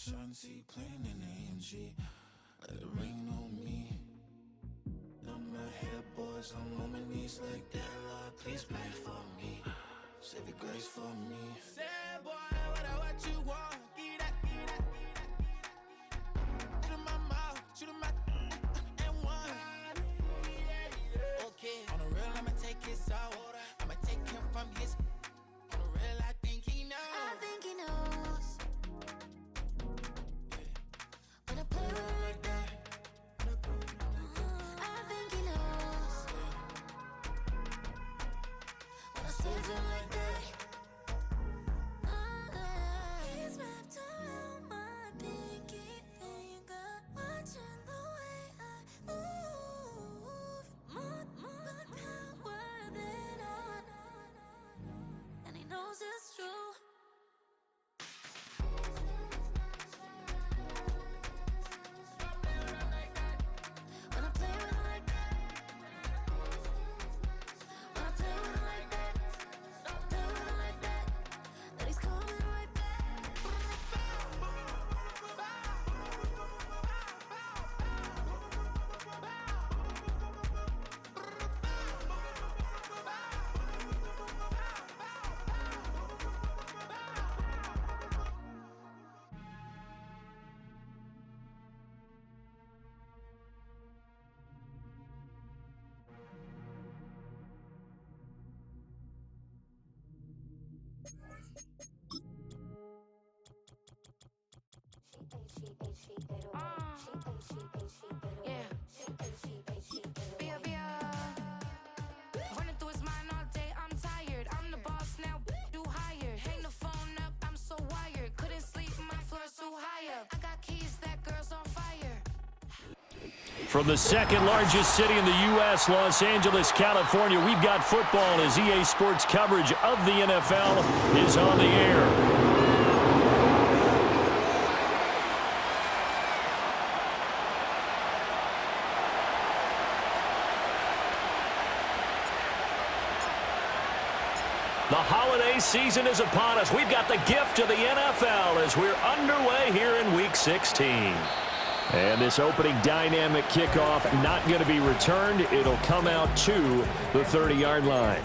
Shanty playing in AMG. Let it rain on me. I'm not here, boys. I'm on my knees like that. Lord, please pray for me. Save your grace for me. Say, boy, what you want? Get that. Shoot in my mouth, shoot in my and one. Okay, on the real, I'ma take his out. I'ma take him from his. On the real, I think he knows. I think he knows. When I play with him like that. I think he knows. When I save him like that. He's wrapped around my pinky finger, watching the way I move. More power than on, and he knows it's true. When I play with him like that. When I play with him like that. Play with him like that. That he's coming right back. Running through his mind all day, I'm tired. I'm the boss now, do higher. Hang the phone up, I'm so wired. Couldn't sleep, my floor's too high up. I got keys, that girl's on fire. From the second largest city in the U.S., Los Angeles, California, we've got football as EA Sports coverage of the NFL is on the air. The holiday season is upon us. We've got the gift of the NFL as we're underway here in Week 16. And this opening dynamic kickoff not going to be returned. It'll come out to the 30-yard line.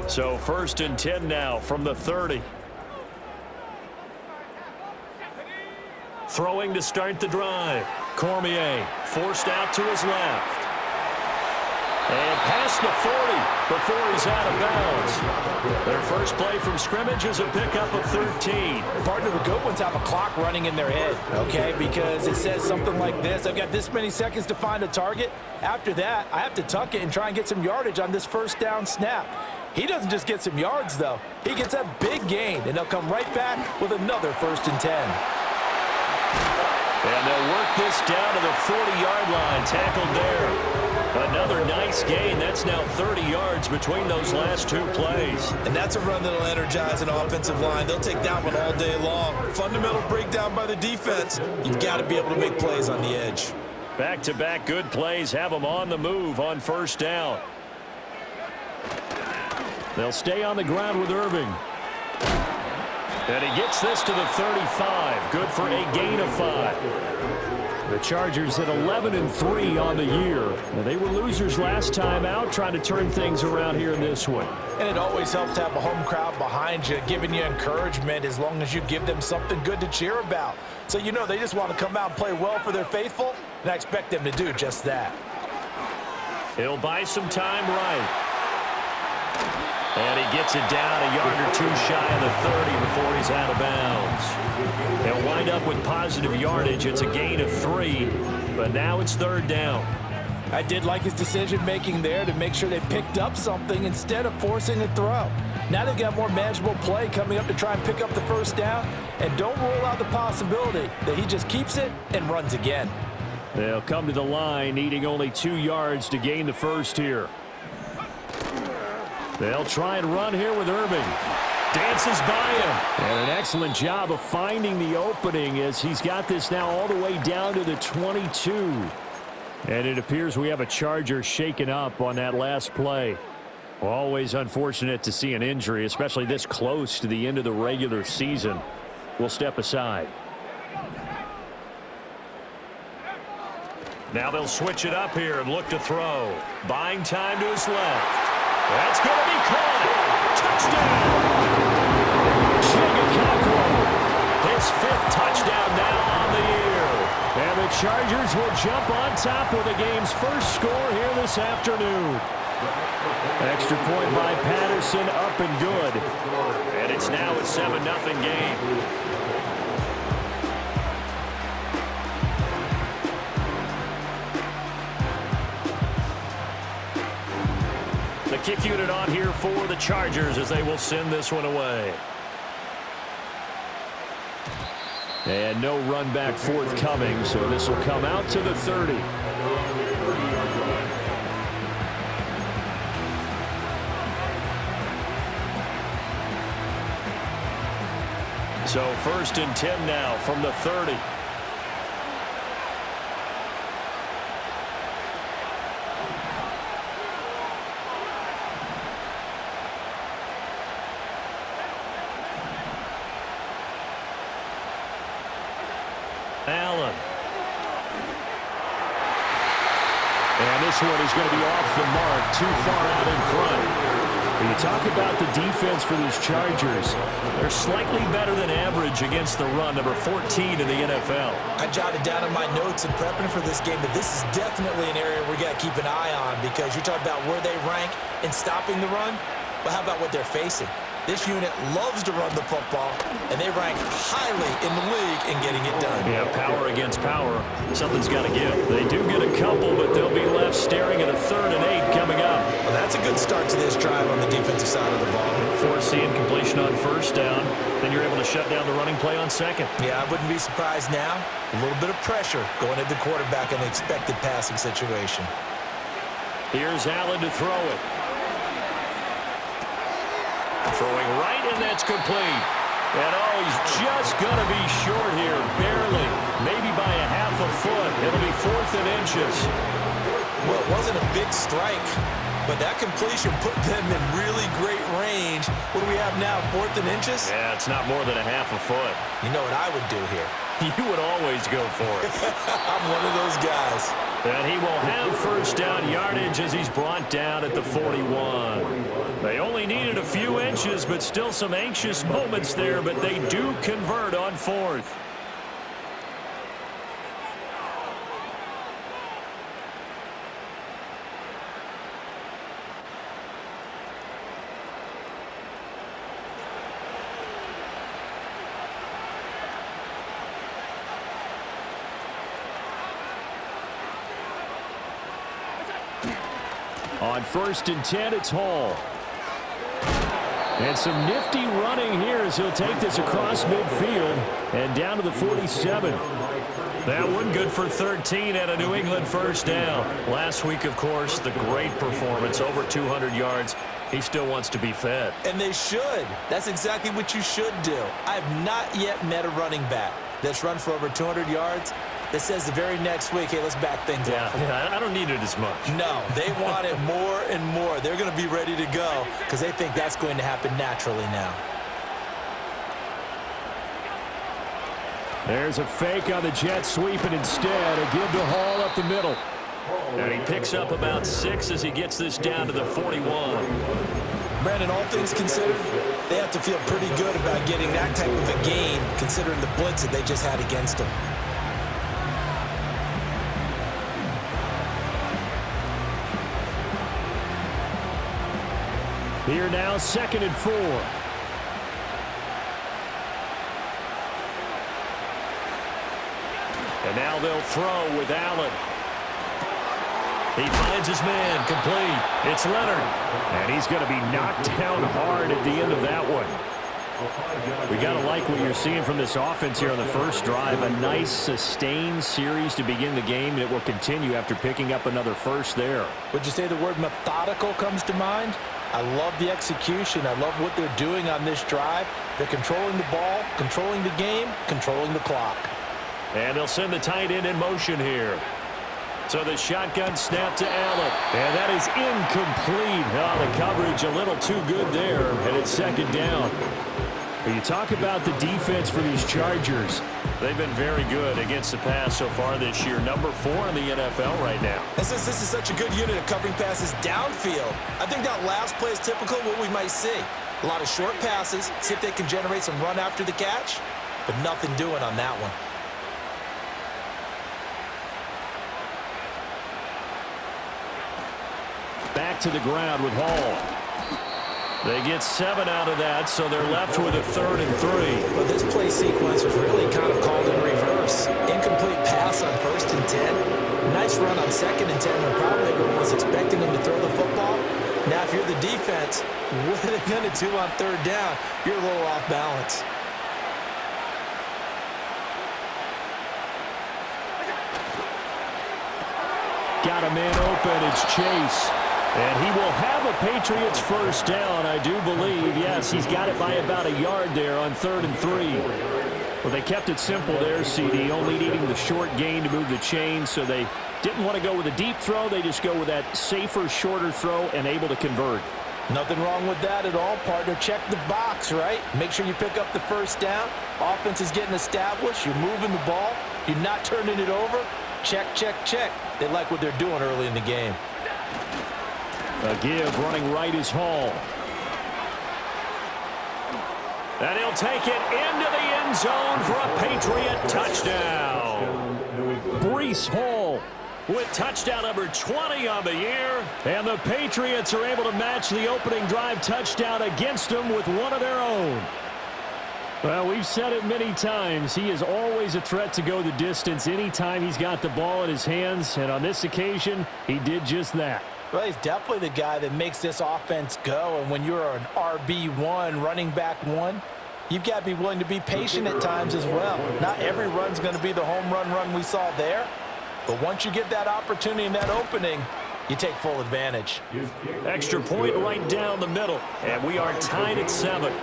So 1st and 10 now from the 30. Throwing to start the drive. Cormier forced out to his left. And past the 40 before he's out of bounds. Their first play from scrimmage is a pickup of 13. Partner, the good ones have a clock running in their head, okay? Because it says something like this. I've got this many seconds to find a target. After that, I have to tuck it and try and get some yardage on this first down snap. He doesn't just get some yards, though. He gets a big gain, and they'll come right back with another 1st and 10. And they'll work this down to the 40-yard line, tackled there. Another nice gain. That's now 30 yards between those last two plays. And that's a run that'll energize an offensive line. They'll take that one all day long. Fundamental breakdown by the defense. You've got to be able to make plays on the edge. Back-to-back good plays have them on the move on 1st down. They'll stay on the ground with Irving. And he gets this to the 35. Good for a gain of 5. The Chargers at 11-3 on the year. Now, they were losers last time out, trying to turn things around here in this one. And it always helps to have a home crowd behind you, giving you encouragement as long as you give them something good to cheer about. So you know they just want to come out and play well for their faithful, and I expect them to do just that. He'll buy some time right. And he gets it down a yard or two shy of the 30 before he's out of bounds. They'll wind up with positive yardage. It's a gain of 3, but now it's 3rd down. I did like his decision-making there to make sure they picked up something instead of forcing a throw. Now they've got more manageable play coming up to try and pick up the 1st down, and don't rule out the possibility that he just keeps it and runs again. They'll come to the line, needing only 2 yards to gain the first here. They'll try and run here with Irving. Dances by him. And an excellent job of finding the opening as he's got this now all the way down to the 22. And it appears we have a Charger shaken up on that last play. Always unfortunate to see an injury, especially this close to the end of the regular season. We'll step aside. Now they'll switch it up here and look to throw. Buying time to his left. That's going to be caught. Touchdown. His 5th touchdown now on the year. And the Chargers will jump on top with the game's first score here this afternoon. Extra point by Patterson, up and good. And it's now a 7-0 game. The kick unit on here for the Chargers as they will send this one away. And no run back forthcoming, so this will come out to the 30. So 1st and 10 now from the 30. Allen. And this one is going to be off the mark, too far out in front. When you talk about the defense for these Chargers, they're slightly better than average against the run, number 14 in the NFL. I jotted down in my notes in prepping for this game that this is definitely an area we got to keep an eye on, because you're talking about where they rank in stopping the run. But how about what they're facing? This unit loves to run the football, and they rank highly in the league in getting it done. Yeah, power against power. Something's got to give. They do get a couple, but they'll be left staring at a 3rd and 8 coming up. Well, that's a good start to this drive on the defensive side of the ball. Foreseeing completion on 1st down, then you're able to shut down the running play on 2nd. Yeah, I wouldn't be surprised now. A little bit of pressure going at the quarterback in an expected passing situation. Here's Allen to throw it. Throwing right, and that's complete. And he's just going to be short here, barely. Maybe by a half a foot. It'll be 4th and inches. Well, it wasn't a big strike, but that completion put them in really great range. What do we have now, 4th and inches? Yeah, it's not more than a half a foot. You know what I would do here? You would always go for it. I'm one of those guys. And he will have 1st down yardage as he's brought down at the 41. They only needed a few inches, but still some anxious moments there, but they do convert on 4th. On 1st and 10, it's Hall. And some nifty running here as he'll take this across midfield and down to the 47. That one good for 13 at a New England 1st down. Last week, of course, the great performance, over 200 yards. He still wants to be fed. And they should. That's exactly what you should do. I have not yet met a running back that's run for over 200 yards that says the very next week, hey, let's back things up. Yeah, I don't need it as much. No, they want it more and more. They're going to be ready to go because they think that's going to happen naturally now. There's a fake on the jet sweep, and instead a give to Hall up the middle. And he picks up about 6 as he gets this down to the 41. Brandon, all things considered, they have to feel pretty good about getting that type of a gain considering the blitz that they just had against them. Here now, 2nd and 4. And now they'll throw with Allen. He finds his man, complete. It's Leonard. And he's going to be knocked down hard at the end of that one. We got to like what you're seeing from this offense here on the first drive. A nice, sustained series to begin the game, and it will continue after picking up another first there. Would you say the word methodical comes to mind? I love the execution. I love what they're doing on this drive. They're controlling the ball, controlling the game, controlling the clock. And they'll send the tight end in motion here. So the shotgun snap to Allen. And that is incomplete. Oh, the coverage a little too good there. And it's second down. But you talk about the defense for these Chargers. They've been very good against the pass so far this year. Number 4 in the NFL right now. And since this is such a good unit of covering passes downfield, I think that last play is typical of what we might see. A lot of short passes, see if they can generate some run after the catch, but nothing doing on that one. Back to the ground with Hall. They get 7 out of that, so they're left with a 3rd and 3. But this play sequence was really kind of called in reverse. Incomplete pass on 1st and 10. Nice run on 2nd and 10 when probably everyone was expecting him to throw the football. Now, if you're the defense, what are they going to do on 3rd down? You're a little off balance. Got a man open. It's Chase. And he will have a Patriots first down, I do believe. Yes, he's got it by about a yard there on 3rd and 3. Well, they kept it simple there, CD, only needing the short gain to move the chain, so they didn't want to go with a deep throw. They just go with that safer, shorter throw and able to convert. Nothing wrong with that at all, partner. Check the box, right? Make sure you pick up the first down. Offense is getting established. You're moving the ball. You're not turning it over. Check, check, check. They like what they're doing early in the game. A give running right is Hall. And he'll take it into the end zone for a Patriot touchdown. Breece Hall with touchdown number 20 on the year. And the Patriots are able to match the opening drive touchdown against them with one of their own. Well, we've said it many times. He is always a threat to go the distance anytime he's got the ball in his hands. And on this occasion, he did just that. Well, he's definitely the guy that makes this offense go. And when you're an RB1, running back 1, you've got to be willing to be patient at times as well. Not every run's going to be the home run we saw there. But once you get that opportunity and that opening, you take full advantage. Extra point right down the middle. And we are tied at 7.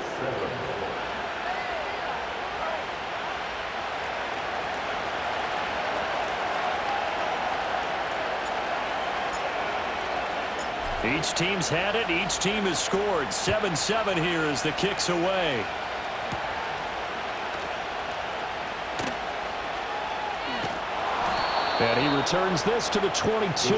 Each team's had it. Each team has scored. 7-7 here as the kick's away. And he returns this to the 22.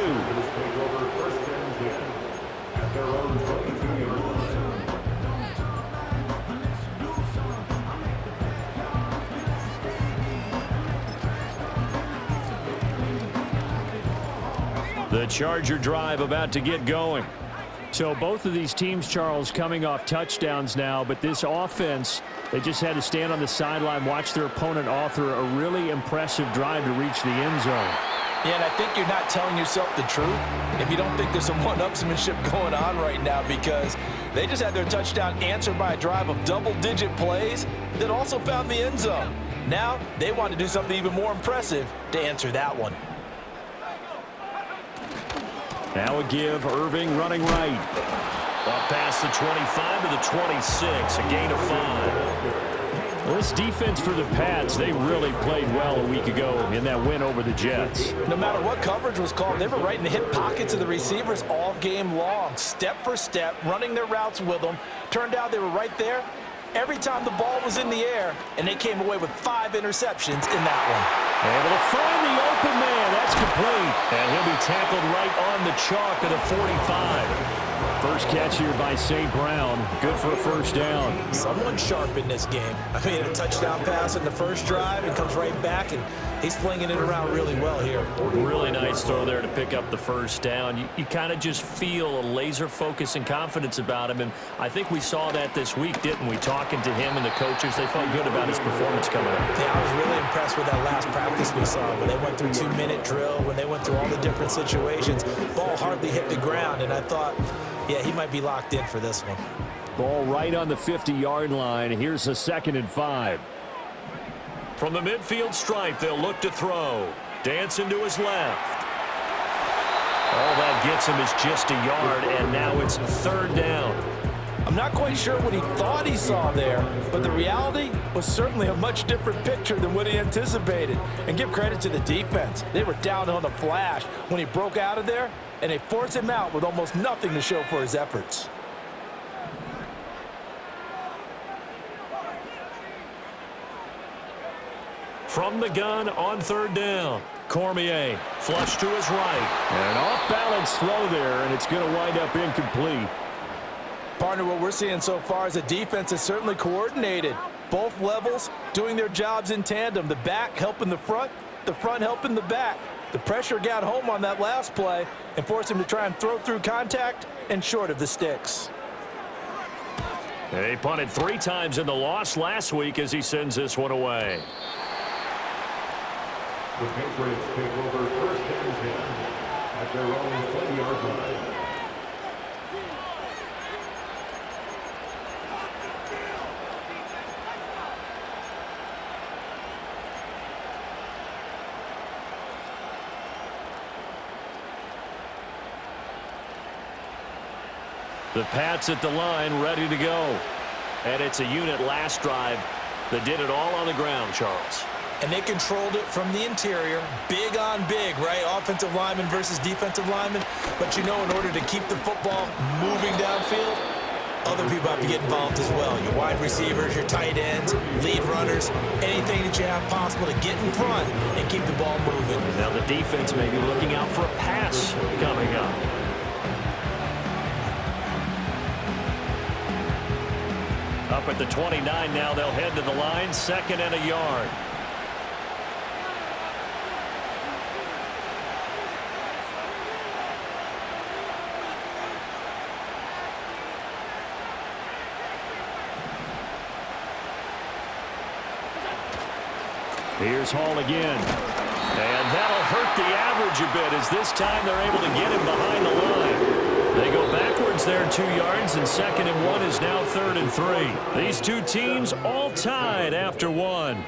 The Charger drive about to get going. So both of these teams, Charles, coming off touchdowns now, but this offense, they just had to stand on the sideline, watch their opponent author a really impressive drive to reach the end zone. Yeah, and I think you're not telling yourself the truth if you don't think there's some one-upsmanship going on right now, because they just had their touchdown answered by a drive of double-digit plays that also found the end zone. Now they want to do something even more impressive to answer that one. Now a give, Irving running right. Up past the 25 to the 26, a gain of 5. Well, this defense for the Pats, they really played well a week ago in that win over the Jets. No matter what coverage was called, they were right in the hip pockets of the receivers all game long, step for step, running their routes with them. Turned out they were right there every time the ball was in the air, and they came away with 5 interceptions in that one. Able to find the open man. That's complete. And he'll be tackled right on the chalk at the 45. First catch here by St. Brown. Good for a first down. Someone sharp in this game. I mean, a touchdown pass in the first drive and comes right back, and he's flinging it around really well here. Really nice throw there to pick up the first down. You kind of just feel a laser focus and confidence about him, and I think we saw that this week, didn't we? Talking to him and the coaches, they felt good about his performance coming up. Yeah, I was really impressed with that last practice we saw when they went through 2-minute drill, when they went through all the different situations. Ball hardly hit the ground, and I thought, yeah, he might be locked in for this one. Ball right on the 50-yard line. Here's a 2nd and 5. From the midfield stripe, they'll look to throw. Dancing to his left. All that gets him is just a yard, and now it's 3rd down. I'm not quite sure what he thought he saw there, but the reality was certainly a much different picture than what he anticipated. And give credit to the defense. They were down on the flash when he broke out of there, and they forced him out with almost nothing to show for his efforts. From the gun on 3rd down. Cormier, flush to his right. And an off-balance throw there, and it's going to wind up incomplete. Partner, what we're seeing so far is a defense that's certainly coordinated. Both levels doing their jobs in tandem. The back helping the front helping the back. The pressure got home on that last play and forced him to try and throw through contact and short of the sticks. They punted 3 times in the loss last week as he sends this one away. The Patriots take over 1st and 10 at their own 20-yard line. The Pats at the line, ready to go. And it's a unit last drive that did it all on the ground, Charles. And they controlled it from the interior, big on big, right? Offensive lineman versus defensive lineman. But you know, in order to keep the football moving downfield, other people have to get involved as well. Your wide receivers, your tight ends, lead runners, anything that you have possible to get in front and keep the ball moving. Now the defense may be looking out for a pass coming up. Up at the 29 now, they'll head to the line, 2nd and a yard. Here's Hall again. And that'll hurt the average a bit as this time they're able to get him behind the line. They go backwards there 2 yards, and 2nd and 1 is now 3rd and 3. These two teams all tied after 1.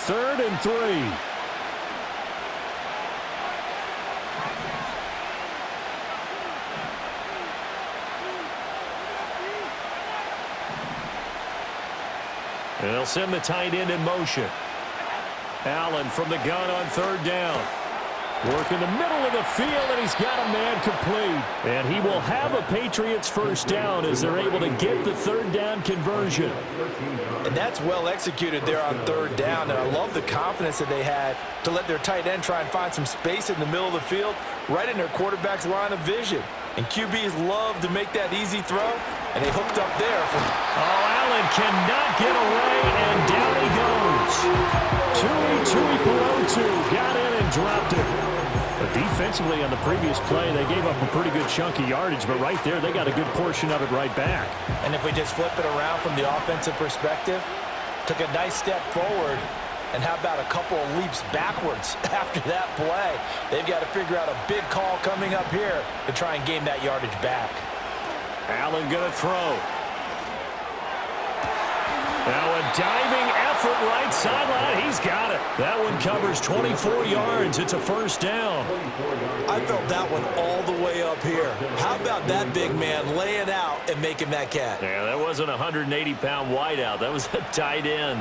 Third and 3. They'll send the tight end in motion. Allen from the gun on 3rd down. Work in the middle of the field, and he's got a man complete. And he will have a Patriots 1st down as they're able to get the 3rd down conversion. And that's well executed there on 3rd down. And I love the confidence that they had to let their tight end try and find some space in the middle of the field, right in their quarterback's line of vision. And QBs love to make that easy throw, and they hooked up there. Allen cannot get away, and down he goes. Tui Pelotu got in and dropped it. But defensively on the previous play, they gave up a pretty good chunk of yardage, but right there, they got a good portion of it right back. And if we just flip it around from the offensive perspective, took a nice step forward, and how about a couple of leaps backwards after that play? They've got to figure out a big call coming up here to try and gain that yardage back. Allen going to throw. Now a diving effort right sideline. He's got it. That one covers 24 yards. It's a 1st down. I felt that one all the way up here. How about that big man laying out and making that catch? Yeah, that wasn't a 180-pound wideout. That was a tight end.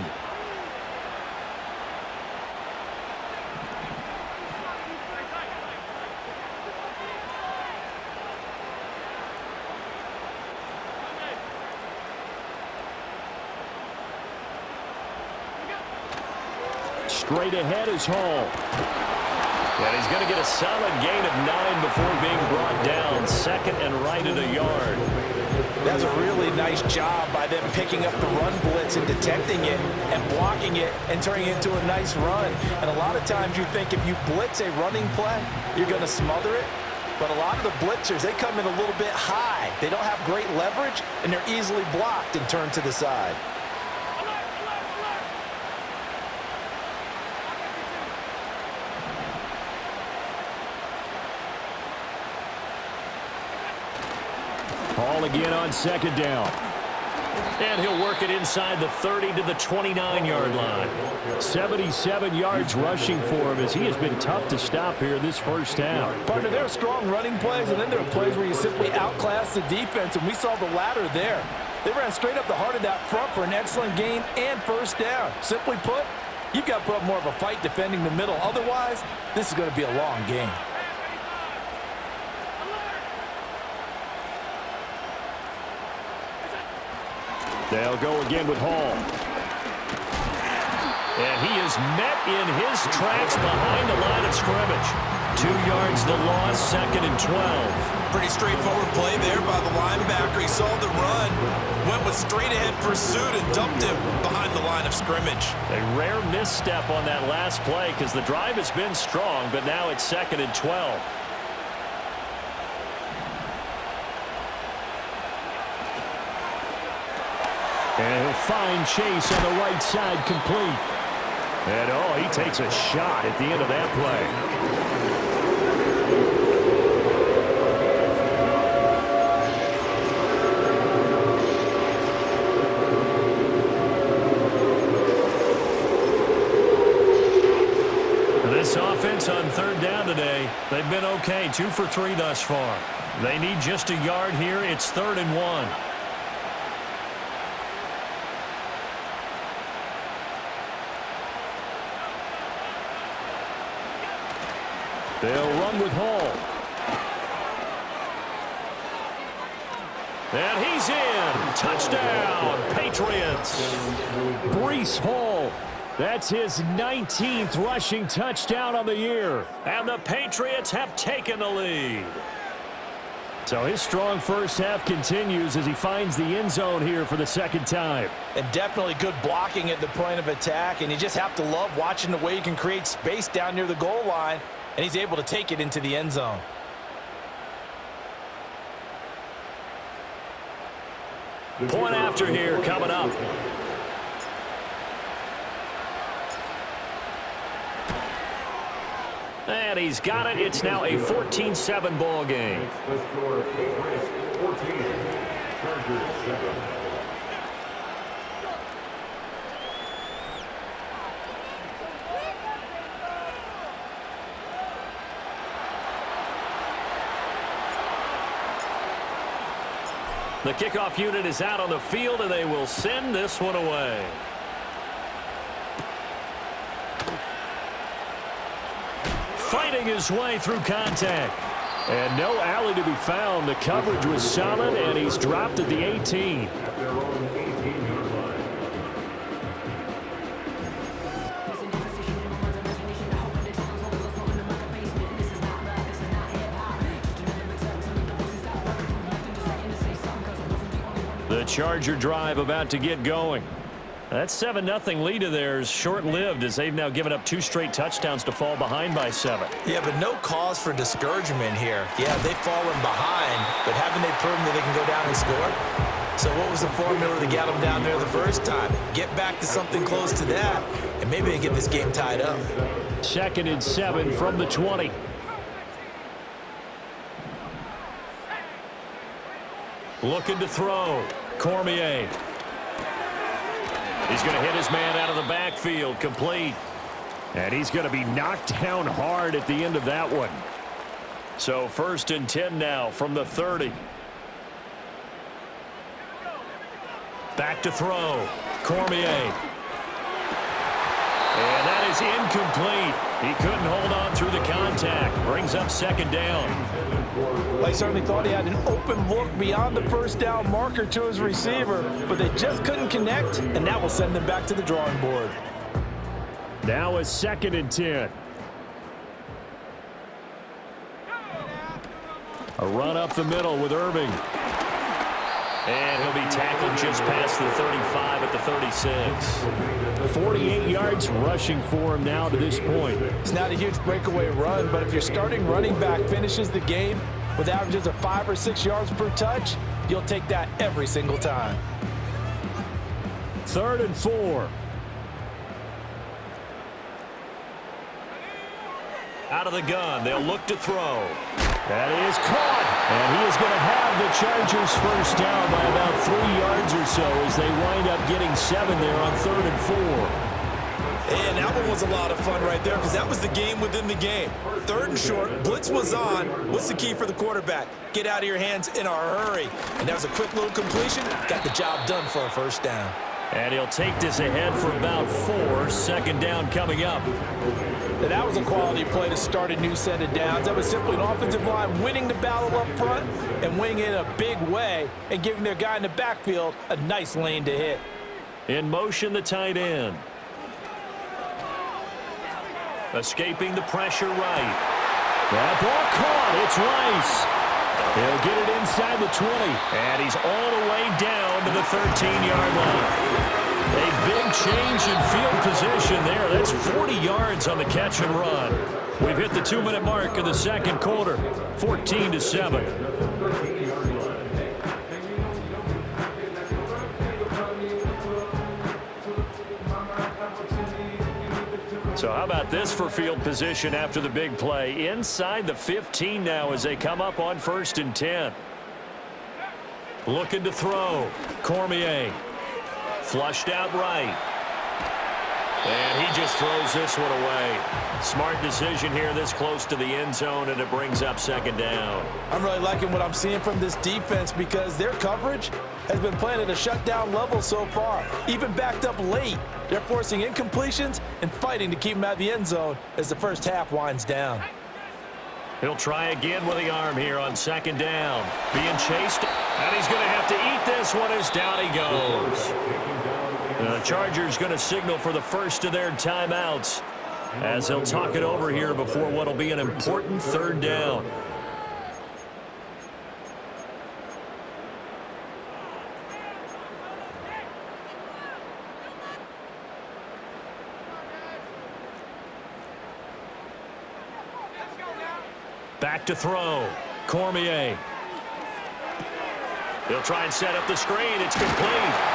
Straight ahead is Hall. And he's going to get a solid gain of 9 before being brought down. 2nd and right at a yard. That's a really nice job by them picking up the run blitz and detecting it and blocking it and turning it into a nice run. And a lot of times you think if you blitz a running play, you're going to smother it. But a lot of the blitzers, they come in a little bit high. They don't have great leverage, and they're easily blocked and turned to the side. Ball again on second down. And he'll work it inside the 30 to the 29-yard line. 77 yards rushing for him as he has been tough to stop here this first half. Partner, there are strong running plays, and then there are plays where you simply outclass the defense, and we saw the latter there. They ran straight up the heart of that front for an excellent gain and first down. Simply put, you've got to put up more of a fight defending the middle. Otherwise, this is going to be a long game. They'll go again with Hall. And he is met in his tracks behind the line of scrimmage. 2 yards the loss, second and 12. Pretty straightforward play there by the linebacker. He saw the run, went with straight-ahead pursuit, and dumped him behind the line of scrimmage. A rare misstep on that last play because the drive has been strong, but now it's second and 12. And he'll find Chase on the right side, complete. And, oh, he takes a shot at the end of that play. This offense on third down today, they've been okay, 2 for 3 thus far. They need just a yard here. It's 3rd and 1. They'll run with Hall. And he's in. Touchdown, Patriots. Breece Hall. That's his 19th rushing touchdown on the year. And the Patriots have taken the lead. So his strong first half continues as he finds the end zone here for the second time. And definitely good blocking at the point of attack. And you just have to love watching the way you can create space down near the goal line. And he's able to take it into the end zone. Point after here coming up. And he's got it. It's now a 14-7 ball game. The score, Patriots 14, Chargers 7. The kickoff unit is out on the field, and they will send this one away. Fighting his way through contact. And no alley to be found. The coverage was solid, and he's dropped at the 18. At their own 18-yard line. The Charger drive about to get going. That 7-0 lead of theirs short-lived as they've now given up 2 straight touchdowns to fall behind by 7. Yeah, but no cause for discouragement here. Yeah, they've fallen behind, but haven't they proven that they can go down and score? So what was the formula to get them down there the first time? Get back to something close to that, and maybe they get this game tied up. 2nd and 7 from the 20. Looking to throw. Cormier. He's going to hit his man out of the backfield, complete. And he's going to be knocked down hard at the end of that one. So 1st and 10 now from the 30. Back to throw. Cormier. And that is incomplete. He couldn't hold on through the contact. Brings up 2nd down. They certainly thought he had an open look beyond the first down marker to his receiver, but they just couldn't connect, and that will send them back to the drawing board. Now a 2nd and 10. A run up the middle with Irving. And he'll be tackled just past the 35 at the 36. 48 yards rushing for him now to this point. It's not a huge breakaway run, but if your starting running back finishes the game with averages of 5 or 6 yards per touch, you'll take that every single time. 3rd and 4. Out of the gun, they'll look to throw. That is caught, and he is going to have the Chargers first down by about 3 yards or so as they wind up getting 7 there on 3rd and 4. And that one was a lot of fun right there because that was the game within the game. 3rd and short, blitz was on. What's the key for the quarterback? Get out of your hands in a hurry. And that was a quick little completion. Got the job done for a first down. And he'll take this ahead for about 4. 2nd down coming up. And that was a quality play to start a new set of downs. That was simply an offensive line winning the battle up front and winning it in a big way and giving their guy in the backfield a nice lane to hit. In motion, the tight end. Escaping the pressure right. That ball caught. It's Rice. He'll get it inside the 20. And he's all the way down to the 13-yard line. A big change in field position there. That's 40 yards on the catch and run. We've hit the 2-minute mark of the second quarter. 14-7. So how about this for field position after the big play? Inside the 15 now as they come up on 1st and 10. Looking to throw. Cormier. Flushed out right. And he just throws this one away. Smart decision here this close to the end zone, and it brings up 2nd down. I'm really liking what I'm seeing from this defense because their coverage has been playing at a shutdown level so far. Even backed up late, they're forcing incompletions and fighting to keep them out of the end zone as the first half winds down. He'll try again with the arm here on 2nd down. Being chased, and he's going to have to eat this one as down he goes. The Chargers going to signal for the first of their timeouts as they'll talk it over here before what will be an important 3rd down. Back to throw. Cormier. He'll try and set up the screen. It's complete.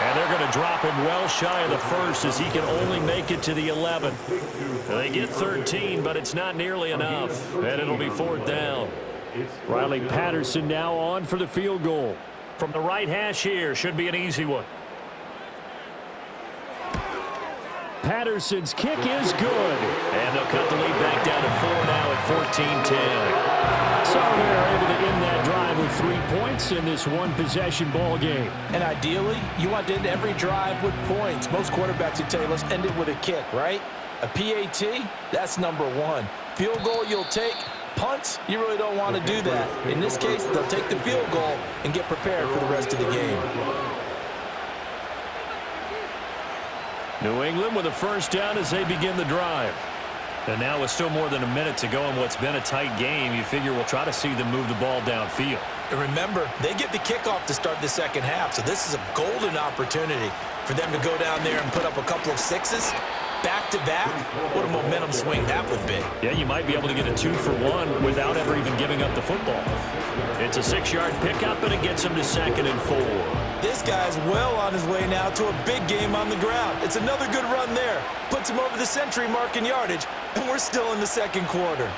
And they're going to drop him well shy of the 1st as he can only make it to the 11. They get 13, but it's not nearly enough. And it'll be 4th down. Riley Patterson now on for the field goal. From the right hash here, should be an easy one. Patterson's kick is good. And they'll cut the lead back down to 4 now at 14-10. So they're able to end that drive with 3 points in this one-possession ball game. And ideally, you want to end every drive with points. Most quarterbacks would tell you, let's end it with a kick, right? A PAT, that's number 1. Field goal you'll take. Punts, you really don't want to do that. In this case, they'll take the field goal and get prepared for the rest of the game. New England with a first down as they begin the drive. And now with still more than a minute to go in what's been a tight game, you figure we'll try to see them move the ball downfield. And remember, they get the kickoff to start the second half, so this is a golden opportunity for them to go down there and put up a couple of 6s. Back-to-back, what a momentum swing that would be. Yeah, you might be able to get a 2-for-1 without ever even giving up the football. It's a 6-yard pickup, and it gets him to 2nd and 4. This guy's well on his way now to a big game on the ground. It's another good run there. Puts him over the century mark in yardage, and we're still in the second quarter.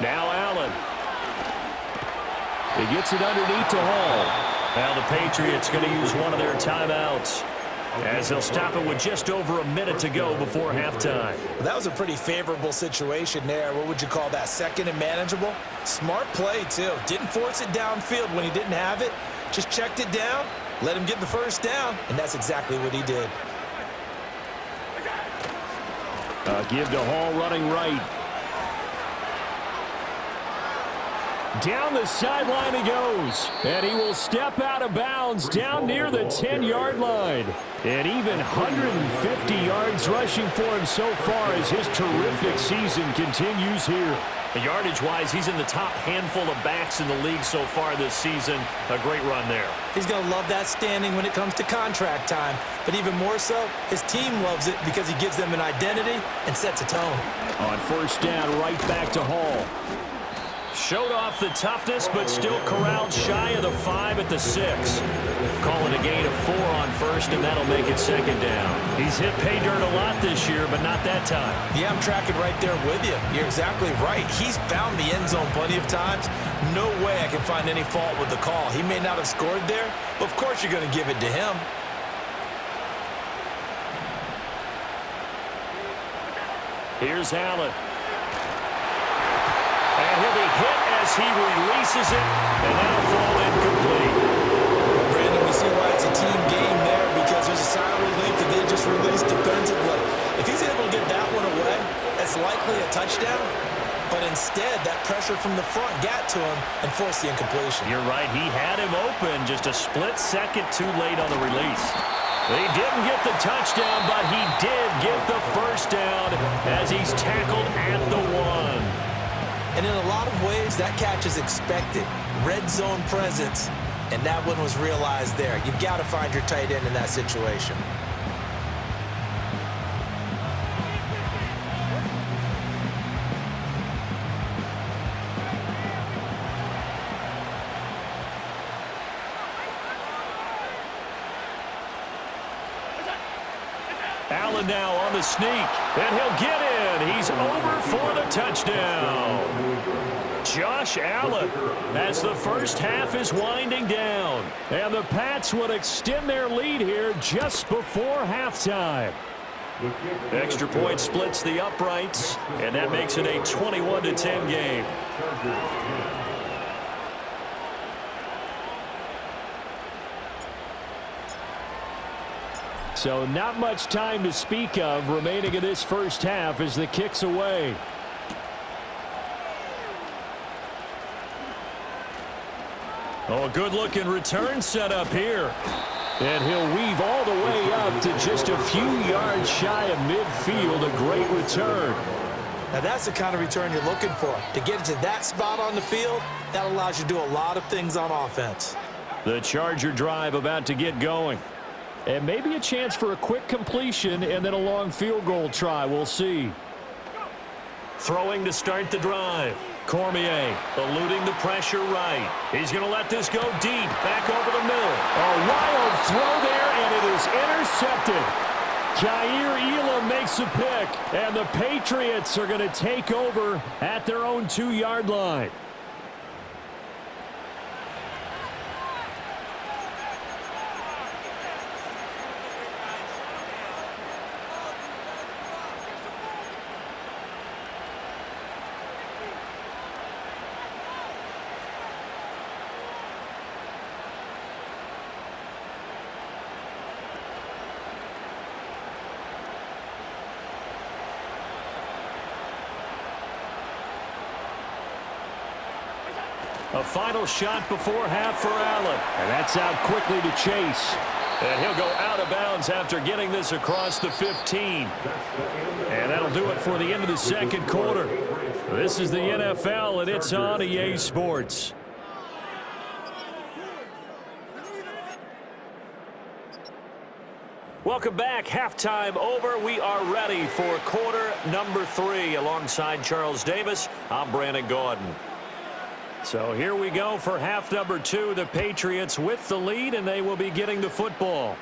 Now Allen. He gets it underneath to Hall. Now the Patriots going to use one of their timeouts as they'll stop it with just over a minute to go before halftime. Well, that was a pretty favorable situation there. What would you call that? 2nd and manageable? Smart play, too. Didn't force it downfield when he didn't have it. Just checked it down, let him get the first down, and that's exactly what he did. Give to Hall running right. Down the sideline he goes. And he will step out of bounds down near the 10-yard line. And even 150 yards rushing for him so far as his terrific season continues here. Yardage-wise, he's in the top handful of backs in the league so far this season. A great run there. He's going to love that standing when it comes to contract time. But even more so, his team loves it because he gives them an identity and sets a tone. On first down, right back to Hall. Showed off the toughness, but still corralled shy of the 5 at the 6. Call it a gain of 4 on first, and that'll make it second down. He's hit pay dirt a lot this year, but not that time. Yeah, I'm tracking right there with you. You're exactly right. He's found the end zone plenty of times. No way I can find any fault with the call. He may not have scored there, but of course you're going to give it to him. Here's Allen. And he'll be hit as he releases it, and that'll fall incomplete. Well, Brandon, we see why it's a team game there because there's a sigh of relief that they just released defensively. If he's able to get that one away, that's likely a touchdown. But instead, that pressure from the front got to him and forced the incompletion. You're right. He had him open just a split second too late on the release. He didn't get the touchdown, but he did get the first down as he's tackled at the 1. And in a lot of ways, that catch is expected. Red zone presence, and that one was realized there. You've got to find your tight end in that situation. Allen now on the sneak, and he'll get in. He's over for the touchdown. Josh Allen as the first half is winding down. And the Pats would extend their lead here just before halftime. Extra point splits the uprights, and that makes it a 21-10 game. So not much time to speak of remaining in this first half as the kick's away. Oh, a good-looking return set up here. And he'll weave all the way up to just a few yards shy of midfield. A great return. Now that's the kind of return you're looking for. To get it to that spot on the field, that allows you to do a lot of things on offense. The Charger drive about to get going. And maybe a chance for a quick completion and then a long field goal try. We'll see. Throwing to start the drive. Cormier eluding the pressure right. He's going to let this go deep. Back over the middle. A wild throw there, and it is intercepted. Jair Elam makes a pick, and the Patriots are going to take over at their own 2-yard line. A final shot before half for Allen. And that's out quickly to Chase. And he'll go out of bounds after getting this across the 15. And that'll do it for the end of the second quarter. This is the NFL, and it's on EA Sports. Welcome back. Halftime over. We are ready for quarter number 3. Alongside Charles Davis, I'm Brandon Gordon. So here we go for half number 2. The Patriots with the lead, and they will be getting the football.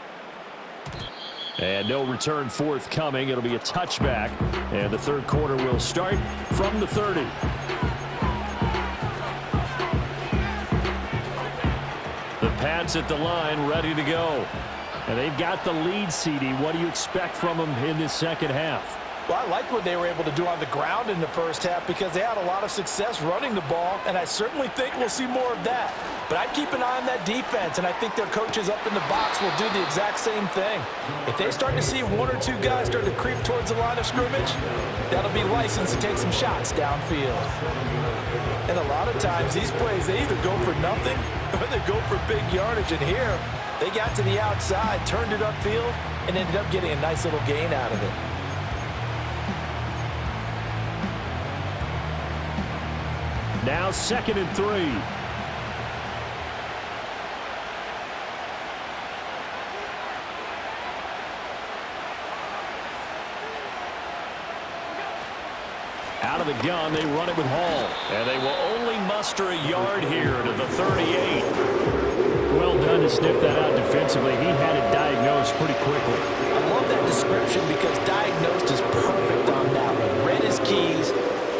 And no return forthcoming. It'll be a touchback. And the third quarter will start from the 30. The Pats at the line, ready to go. And they've got the lead, CD. What do you expect from them in this second half? Well, I like what they were able to do on the ground in the first half because they had a lot of success running the ball, and I certainly think we'll see more of that. But I'd keep an eye on that defense, and I think their coaches up in the box will do the exact same thing. If they start to see one or two guys start to creep towards the line of scrimmage, that'll be license to take some shots downfield. And a lot of times, these plays, they either go for nothing or they go for big yardage. And here, they got to the outside, turned it upfield, and ended up getting a nice little gain out of it. Now 2nd and 3. Out of the gun, they run it with Hall. And they will only muster a yard here to the 38. Well done to sniff that out defensively. He had it diagnosed pretty quickly. I love that description because diagnosed is perfect on that one. Read his keys,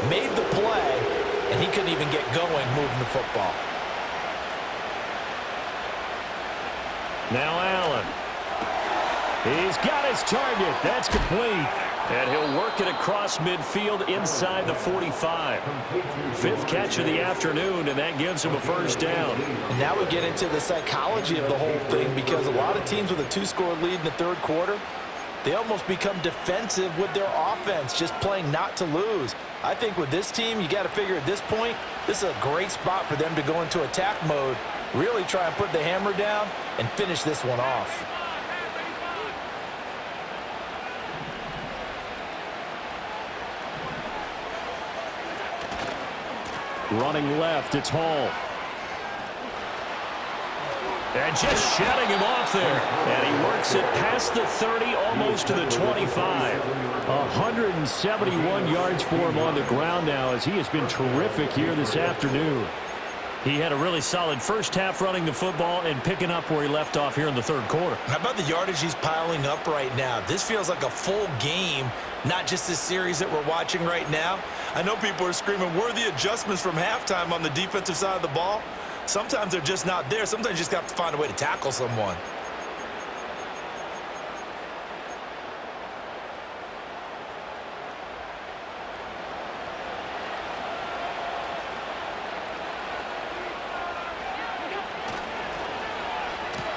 made the play, and he couldn't even get going moving the football. Now Allen. He's got his target. That's complete. And he'll work it across midfield inside the 45. 5th catch of the afternoon, and that gives him a first down. And now we get into the psychology of the whole thing because a lot of teams with a 2-score lead in the third quarter, they almost become defensive with their offense, just playing not to lose. I think with this team, you got to figure at this point, this is a great spot for them to go into attack mode, really try and put the hammer down and finish this one off. Running left, it's Hall. And just shutting him off there. And he works it past the 30, almost to the 25. 171 yards for him on the ground now as he has been terrific here this afternoon. He had a really solid first half running the football and picking up where he left off here in the third quarter. How about the yardage he's piling up right now? This feels like a full game, not just this series that we're watching right now. I know people are screaming, where are the adjustments from halftime on the defensive side of the ball? Sometimes they're just not there. Sometimes you just have to find a way to tackle someone.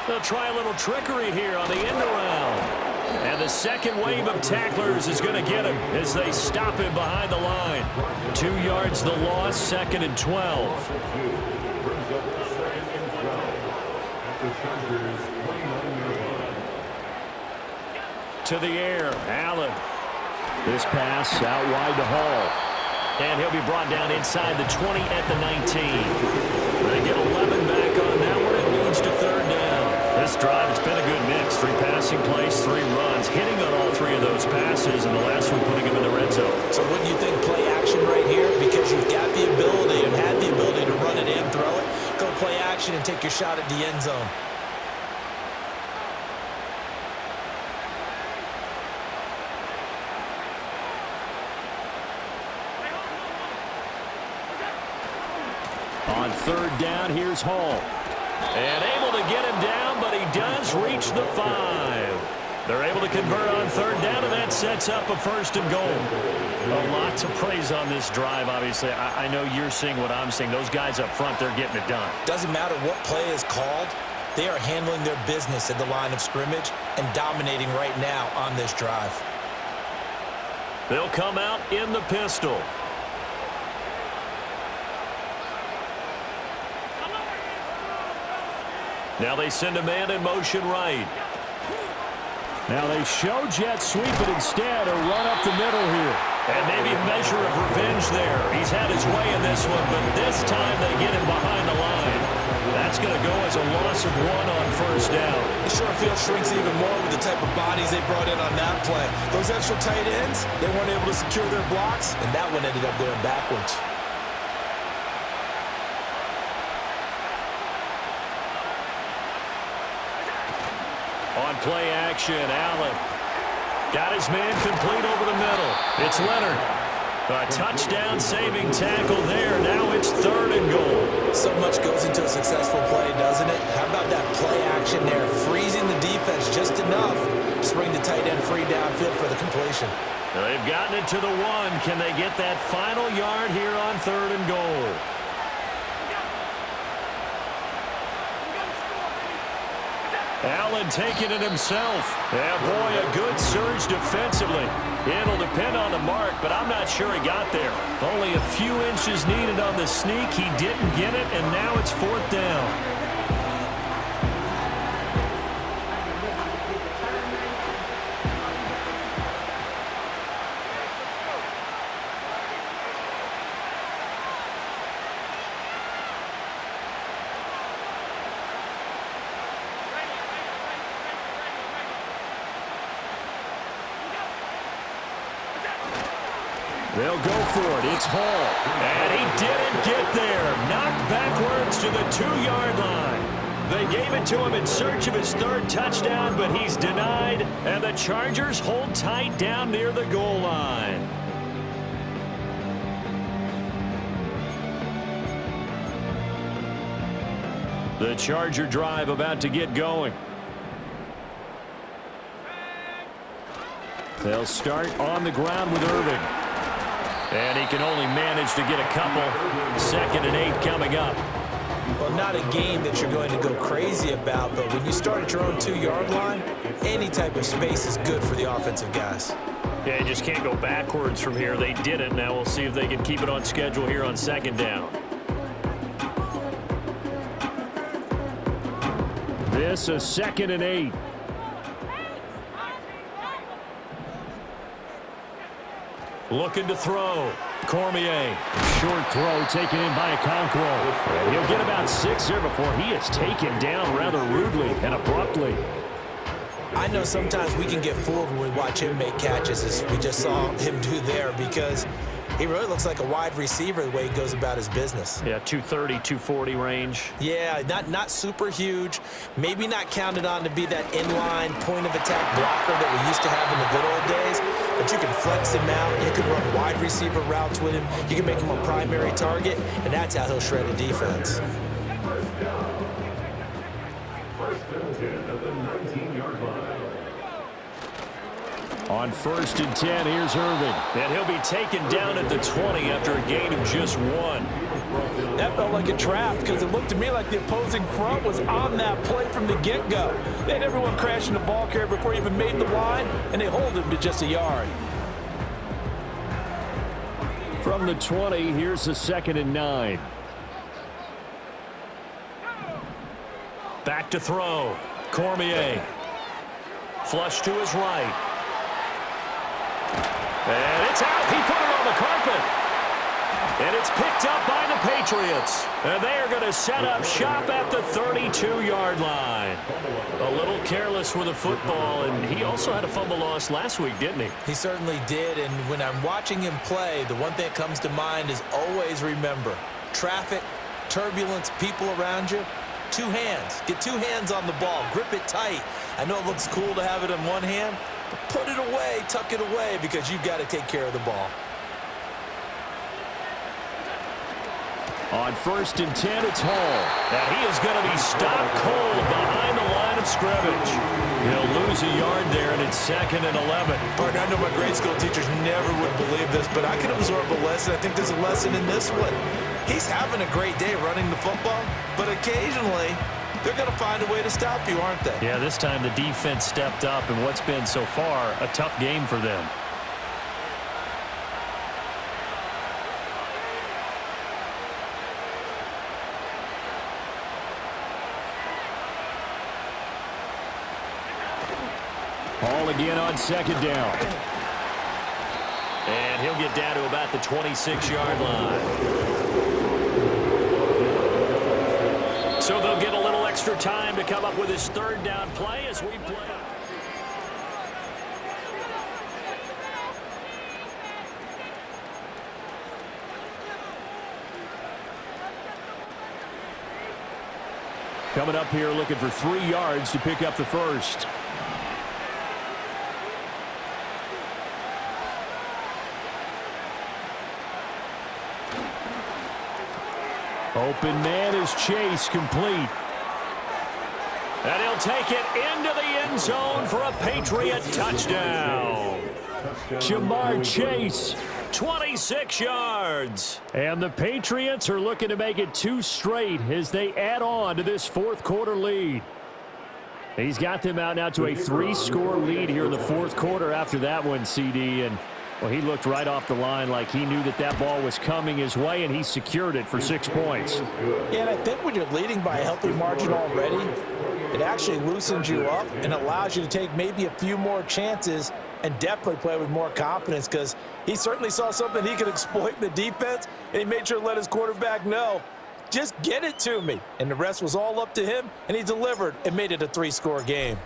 They'll try a little trickery here on the end around. And the second wave of tacklers is going to get him as they stop him behind the line. 2 yards the loss, 2nd and 12. To the air, Allen. This pass out wide to Hall. And he'll be brought down inside the 20 at the 19. They get 11 back on that one. It leads to 3rd down. This drive, it's been a good mix. 3 passing plays, 3 runs. Hitting on all 3 of those passes, and the last one putting him in the red zone. So wouldn't you think play action right here? Because you've got the ability and had the ability to run it and throw it. Go play action and take your shot at the end zone. On 3rd down, here's Hall. And able to get him down, but he does reach the 5. They're able to convert on 3rd down, and that sets up a 1st and goal. A lot to praise on this drive, obviously. I know you're seeing what I'm seeing. Those guys up front, they're getting it done. Doesn't matter what play is called. They are handling their business at the line of scrimmage and dominating right now on this drive. They'll come out in the pistol. Now they send a man in motion right. Now they show jet sweep it instead, a run up the middle here. And maybe a measure of revenge there. He's had his way in this one, but this time they get him behind the line. That's going to go as a loss of 1 on 1st down. The short field shrinks even more with the type of bodies they brought in on that play. Those extra tight ends, they weren't able to secure their blocks, and that one ended up going backwards. On play action, Allen got his man complete over the middle. It's Leonard. A touchdown saving tackle there. Now it's 3rd and goal. So much goes into a successful play, doesn't it? How about that play action there? Freezing the defense just enough to bring the tight end free downfield for the completion. They've gotten it to the 1. Can they get that final yard here on 3rd and goal? Allen taking it himself. Yeah, boy, a good surge defensively. It'll depend on the mark, but I'm not sure he got there. Only a few inches needed on the sneak. He didn't get it, and now it's 4th down. They'll go for it. It's Hall. And he didn't get there. Knocked backwards to the 2-yard line. They gave it to him in search of his 3rd touchdown, but he's denied. And the Chargers hold tight down near the goal line. The Charger drive about to get going. They'll start on the ground with Irving. And he can only manage to get a couple. 2nd and 8 coming up. Well, not a game that you're going to go crazy about, but when you start at your own 2-yard line, any type of space is good for the offensive guys. Yeah, you just can't go backwards from here. They did it. Now we'll see if they can keep it on schedule here on 2nd down. This is 2nd and 8. Looking to throw. Cormier. Short throw taken in by Okonkwo. And he'll get about 6 there before he is taken down rather rudely and abruptly. I know sometimes we can get fooled when we watch him make catches, as we just saw him do there, because he really looks like a wide receiver the way he goes about his business. Yeah, 230, 240 range. Yeah, not super huge. Maybe not counted on to be that inline point-of-attack blocker that we used to have in the good old days. But you can flex him out. You can run wide receiver routes with him. You can make him a primary target, and that's how he'll shred a defense. First and 10 at the 19-yard line. On 1st and 10, here's Irving. And he'll be taken down at the 20 after a gain of just 1. That felt like a trap because it looked to me like the opposing front was on that play from the get-go. They had everyone crashing the ball carrier before he even made the line, and they hold him to just a yard. From the 20, here's the 2nd and 9. Back to throw. Cormier. Flush to his right. And it's out. He put it on the carpet. And it's picked up by the Patriots. And they are going to set up shop at the 32-yard line. A little careless with the football, and he also had a fumble loss last week, didn't he? He certainly did, and when I'm watching him play, the one thing that comes to mind is always remember, traffic, turbulence, people around you, 2 hands. Get 2 hands on the ball. Grip it tight. I know it looks cool to have it in one hand, but put it away, tuck it away, because you've got to take care of the ball. On 1st and 10, it's Hall. And he is going to be stopped cold behind the line of scrimmage. He'll lose a yard there, and it's 2nd and 11. Partner, I know my grade school teachers never would believe this, but I can absorb a lesson. I think there's a lesson in this one. He's having a great day running the football, but occasionally they're going to find a way to stop you, aren't they? Yeah, this time the defense stepped up in what's been so far a tough game for them. Hall again on 2nd down. And he'll get down to about the 26-yard line. So they'll get a little extra time to come up with his 3rd down play as we play. Coming up here looking for 3 yards to pick up the first. Open man is Chase, complete. And he'll take it into the end zone for a Patriot touchdown. Jamar Chase. 26 yards. And the Patriots are looking to make it 2 straight as they add on to this fourth quarter lead. He's got them out now to a 3-score lead here in the fourth quarter after that one, CD. And, well, he looked right off the line like he knew that that ball was coming his way, and he secured it for 6 points. Yeah, and I think when you're leading by a healthy margin already, it actually loosens you up and allows you to take maybe a few more chances and definitely play with more confidence, because he certainly saw something he could exploit in the defense, and he made sure to let his quarterback know, just get it to me. And the rest was all up to him, and he delivered and made it a 3-score game.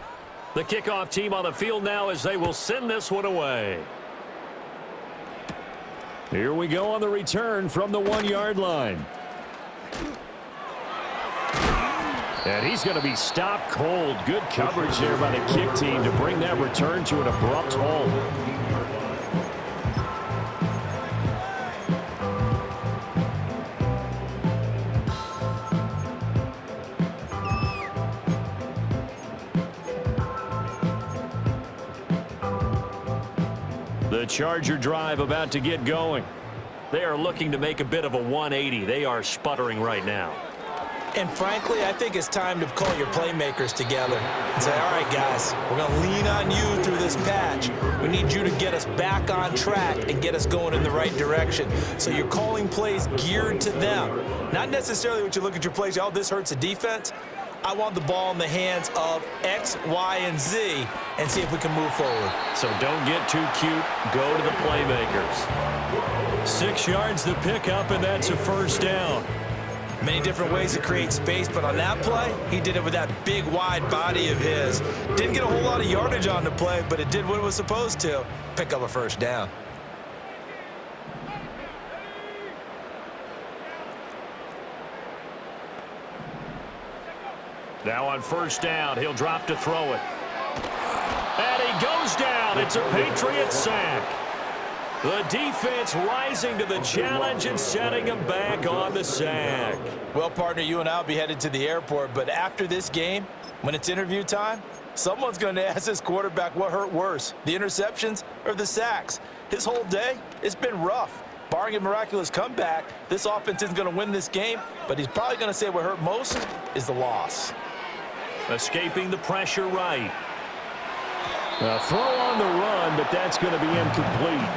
The kickoff team on the field now as they will send this one away. Here we go on the return from the 1-yard line. And he's going to be stopped cold. Good coverage there by the kick team to bring that return to an abrupt halt. The Charger drive about to get going. They are looking to make a bit of a 180. They are sputtering right now. And frankly, I think it's time to call your playmakers together and say, all right, guys, we're going to lean on you through this patch. We need you to get us back on track and get us going in the right direction. So you're calling plays geared to them. Not necessarily what you look at your plays, oh, this hurts the defense. I want the ball in the hands of X, Y, and Z and see if we can move forward. So don't get too cute. Go to the playmakers. 6 yards the pickup, and that's a first down. Many different ways to create space, but on that play, he did it with that big, wide body of his. Didn't get a whole lot of yardage on the play, but it did what it was supposed to, pick up a first down. Now on first down, he'll drop to throw it. And he goes down. It's a Patriot sack. The defense rising to the challenge and setting him back on the sack. Well, partner, you and I will be headed to the airport, but after this game, when it's interview time, someone's going to ask this quarterback what hurt worse, the interceptions or the sacks. His whole day, it's been rough. Barring a miraculous comeback, this offense isn't going to win this game, but he's probably going to say what hurt most is the loss. Escaping the pressure right. A throw on the run, but that's going to be incomplete.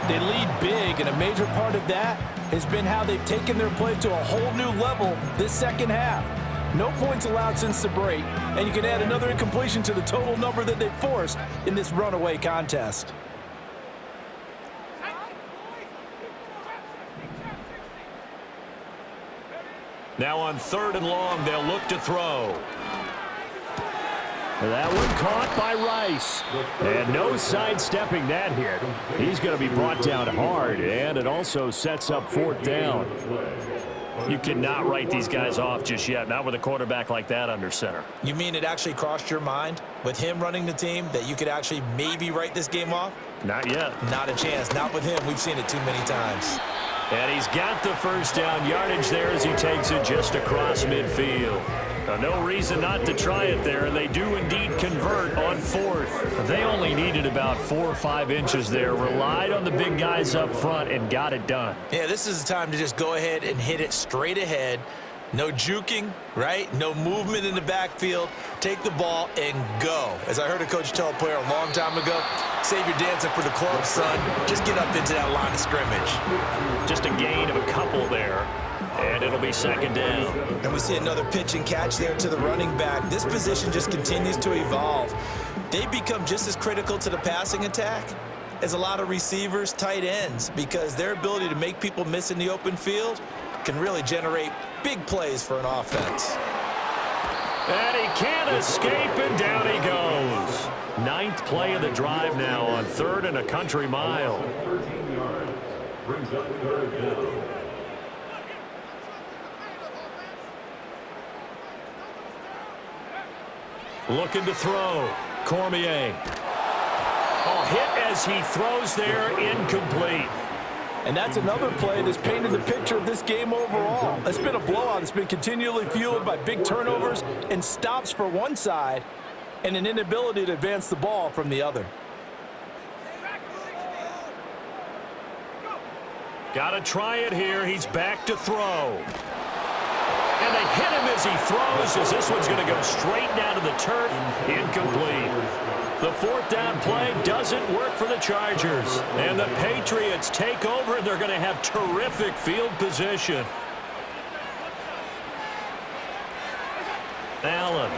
They lead big, and a major part of that has been how they've taken their play to a whole new level this second half. No points allowed since the break, and you can add another incompletion to the total number that they forced in this runaway contest. Now on 3rd and long, they'll look to throw. That one caught by Rice. And no sidestepping that hit. He's going to be brought down hard, and it also sets up 4th down. You cannot write these guys off just yet, not with a quarterback like that under center. You mean it actually crossed your mind with him running the team that you could actually maybe write this game off? Not yet. Not a chance. Not with him. We've seen it too many times. And he's got the first down yardage there as he takes it just across midfield. No reason not to try it there, and they do indeed convert on 4th. They only needed about 4 or 5 inches there, relied on the big guys up front, and got it done. Yeah, this is the time to just go ahead and hit it straight ahead. No juking, right? No movement in the backfield. Take the ball and go. As I heard a coach tell a player a long time ago, save your dancing for the club, son. Just get up into that line of scrimmage. Just a gain of a couple there. And it'll be 2nd down. And we see another pitch and catch there to the running back. This position just continues to evolve. They become just as critical to the passing attack as a lot of receivers, tight ends, because their ability to make people miss in the open field can really generate big plays for an offense. And he can't escape, and down he goes. 9th play of the drive now on 3rd and a country mile. 13 yards. Brings up 3rd down. Looking to throw. Cormier. Oh, hit as he throws there, incomplete. And that's another play that's painted the picture of this game overall. It's been a blowout. It's been continually fueled by big turnovers and stops for one side and an inability to advance the ball from the other. Got to try it here. He's back to throw. And they hit him as he throws, as this one's going to go straight down to the turf. Incomplete. The fourth down play doesn't work for the Chargers. And the Patriots take over, and they're going to have terrific field position. Allen.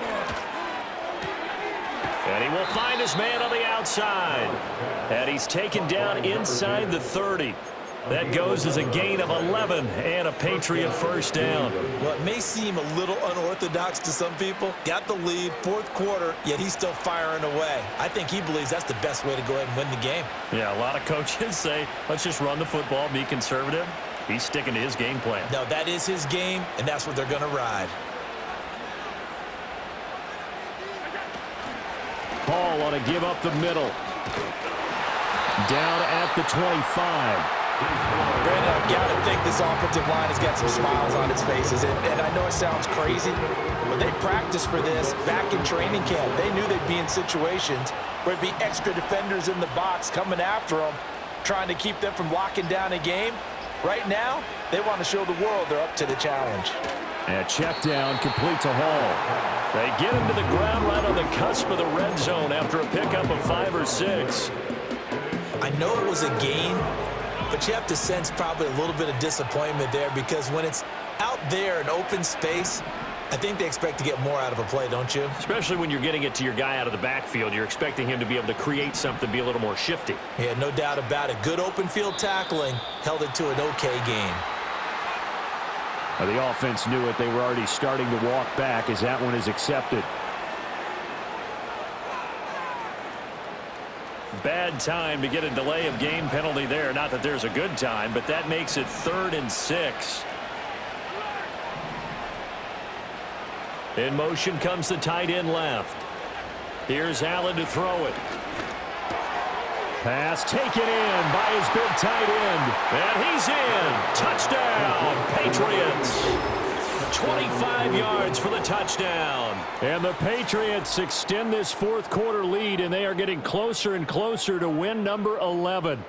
And he will find his man on the outside. And he's taken down inside the 30. That goes as a gain of 11 and a Patriot first down. Well, it may seem a little unorthodox to some people. Got the lead, fourth quarter, yet he's still firing away. I think he believes that's the best way to go ahead and win the game. Yeah, a lot of coaches say, let's just run the football, be conservative. He's sticking to his game plan. No, that is his game, and that's what they're going to ride. Ball on a give up the middle. Down at the 25. Brandon, I've got to think this offensive line has got some smiles on its faces. And I know it sounds crazy, but they practiced for this back in training camp. They knew they'd be in situations where it'd be extra defenders in the box coming after them, trying to keep them from locking down a game. Right now, they want to show the world they're up to the challenge. And a check down complete to Hall. They get him to the ground right on the cusp of the red zone after a pickup of 5 or 6. I know it was a gain, but you have to sense probably a little bit of disappointment there, because when it's out there in open space, I think they expect to get more out of a play, don't you? Especially when you're getting it to your guy out of the backfield. You're expecting him to be able to create something, be a little more shifty. Yeah, no doubt about it. Good open field tackling held it to an okay game. Well, the offense knew it. They were already starting to walk back as that one is accepted. Bad time to get a delay of game penalty there. Not that there's a good time, but that makes it 3rd and 6. In motion comes the tight end left. Here's Allen to throw it. Pass taken in by his big tight end. And he's in. Touchdown, Patriots. 25 yards for the touchdown. And the Patriots extend this fourth quarter lead, and they are getting closer and closer to win number 11.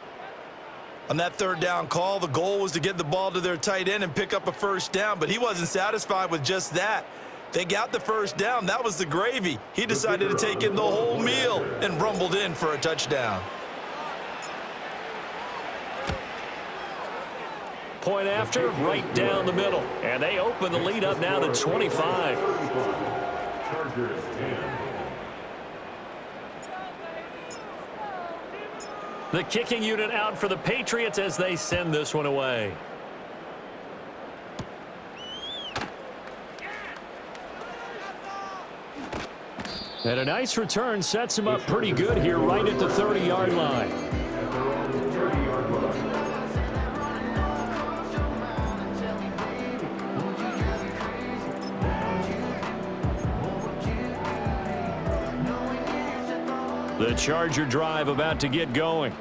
On that third down call, the goal was to get the ball to their tight end and pick up a first down, but he wasn't satisfied with just that. They got the first down. That was the gravy. He decided to take in the whole meal and rumbled in for a touchdown. Point after, right down the middle. And they open the lead up now to 25. Chargers 10. The kicking unit out for the Patriots as they send this one away. And a nice return sets him up pretty good here right at the 30-yard line. At their own 30-yard line. The Charger drive about to get going.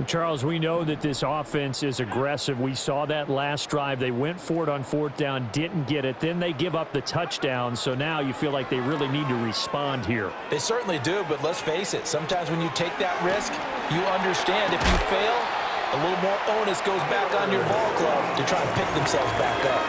Charles, we know that this offense is aggressive. We saw that last drive. They went for it on fourth down, didn't get it. Then they give up the touchdown, so now you feel like they really need to respond here. They certainly do, but let's face it. Sometimes when you take that risk, you understand if you fail, a little more onus goes back on your ball club to try and pick themselves back up.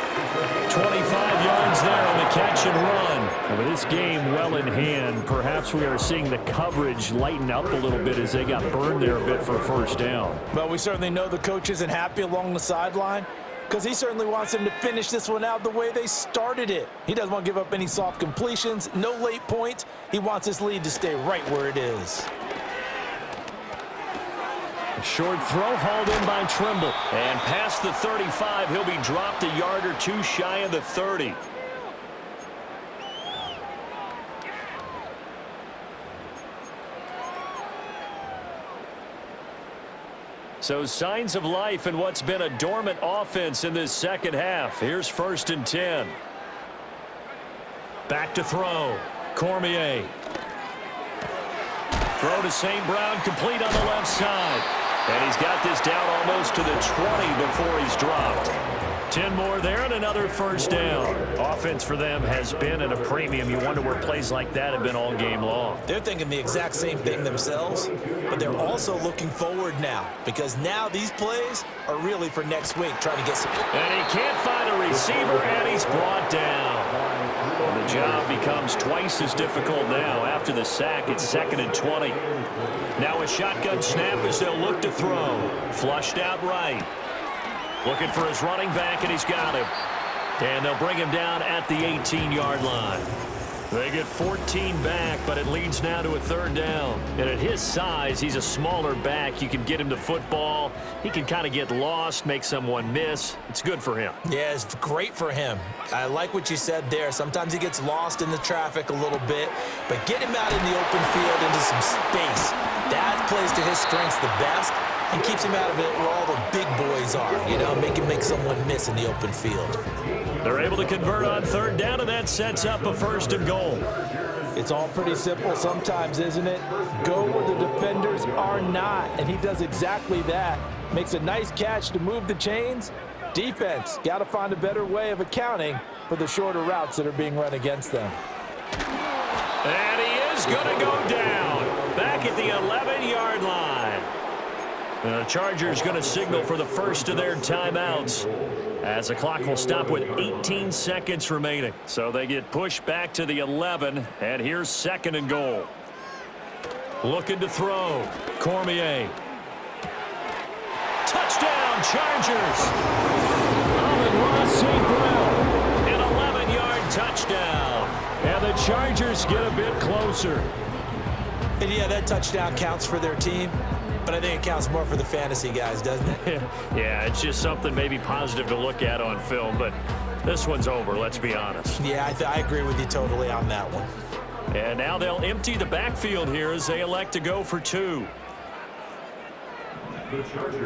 25 yards there on the catch and run. And with this game well in hand, perhaps we are seeing the coverage lighten up a little bit as they got burned there a bit for a first down. Well, we certainly know the coach isn't happy along the sideline because he certainly wants them to finish this one out the way they started it. He doesn't want to give up any soft completions, no late points. He wants his lead to stay right where it is. Short throw hauled in by Trimble. And past the 35, he'll be dropped a yard or two shy of the 30. So signs of life in what's been a dormant offense in this second half. Here's 1st and 10. Back to throw. Cormier. Throw to St. Brown, complete on the left side. And he's got this down almost to the 20 before he's dropped. 10 more there and another first down. Offense for them has been at a premium. You wonder where plays like that have been all game long. They're thinking the exact same thing themselves, but they're also looking forward now because now these plays are really for next week, trying to get some. And he can't find a receiver, and he's brought down. The job becomes twice as difficult now. After the sack, it's 2nd and 20. Now a shotgun snap as they'll look to throw. Flushed out right. Looking for his running back, and he's got him. And they'll bring him down at the 18-yard line. They get 14 back, but it leads now to a 3rd down. And at his size, he's a smaller back. You can get him to football. He can kind of get lost, make someone miss. It's good for him. Yeah, it's great for him. I like what you said there. Sometimes he gets lost in the traffic a little bit, but get him out in the open field into some space. That plays to his strengths the best and keeps him out of it where all the big boys are, you know, make someone miss in the open field. They're able to convert on 3rd down, and that sets up a 1st and goal. It's all pretty simple sometimes, isn't it? Go where the defenders are not, and he does exactly that. Makes a nice catch to move the chains. Defense, got to find a better way of accounting for the shorter routes that are being run against them. And he is going to go down back at the 11-yard line. The Chargers going to signal for the first of their timeouts as the clock will stop with 18 seconds remaining. So they get pushed back to the 11, and here's 2nd and goal. Looking to throw. Cormier. Touchdown, Chargers. Amon-Ra St. Brown. An 11-yard touchdown. And the Chargers get a bit closer. And yeah, that touchdown counts for their team, but I think it counts more for the fantasy guys, doesn't it? Yeah, it's just something maybe positive to look at on film, but this one's over, let's be honest. Yeah, I agree with you totally on that one. And now they'll empty the backfield here as they elect to go for 2.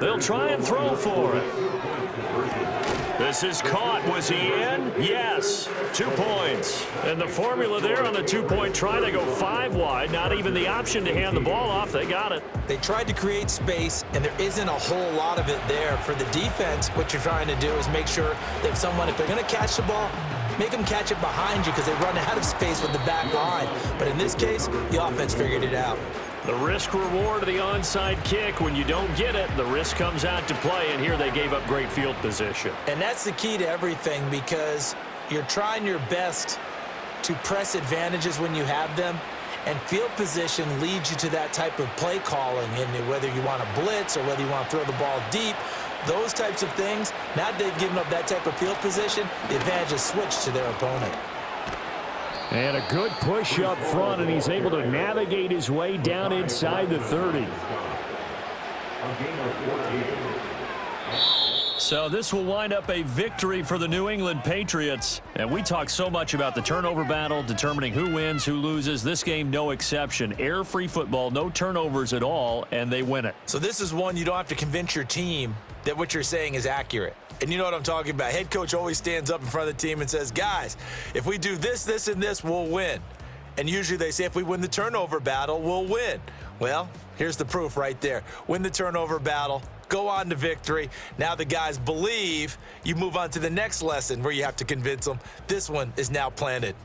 They'll try and throw for it. This is caught. Was he in? Yes. 2 points. And the formula there on the 2-point try, they go 5 wide. Not even the option to hand the ball off. They got it. They tried to create space, and there isn't a whole lot of it there. For the defense, what you're trying to do is make sure that if they're going to catch the ball, make them catch it behind you because they run out of space with the back line. But in this case, the offense figured it out. The risk-reward of the onside kick. When you don't get it, the risk comes out to play, and here they gave up great field position. And that's the key to everything because you're trying your best to press advantages when you have them, and field position leads you to that type of play calling, and whether you want to blitz or whether you want to throw the ball deep, those types of things, now that they've given up that type of field position, the advantage is switched to their opponent. And a good push up front, and he's able to navigate his way down inside the 30. So this will wind up a victory for the New England Patriots. And we talk so much about the turnover battle, determining who wins, who loses. This game, no exception. Air-free football, no turnovers at all, and they win it. So this is one you don't have to convince your team that what you're saying is accurate. And you know what I'm talking about. Head coach always stands up in front of the team and says, guys, if we do this, this, and this, we'll win. And usually they say if we win the turnover battle, we'll win. Well, here's the proof right there. Win the turnover battle, go on to victory. Now the guys believe. You move on to the next lesson where you have to convince them. This one is now planted.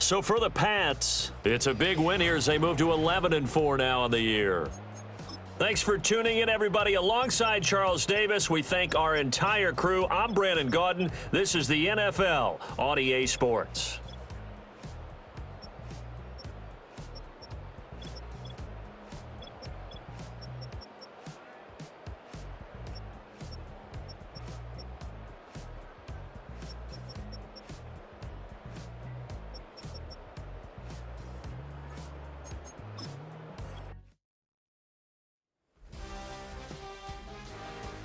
So for the Pats, it's a big win here as they move to 11-4 now on the year. Thanks for tuning in, everybody. Alongside Charles Davis, we thank our entire crew. I'm Brandon Gaudin. This is the NFL on EA Sports.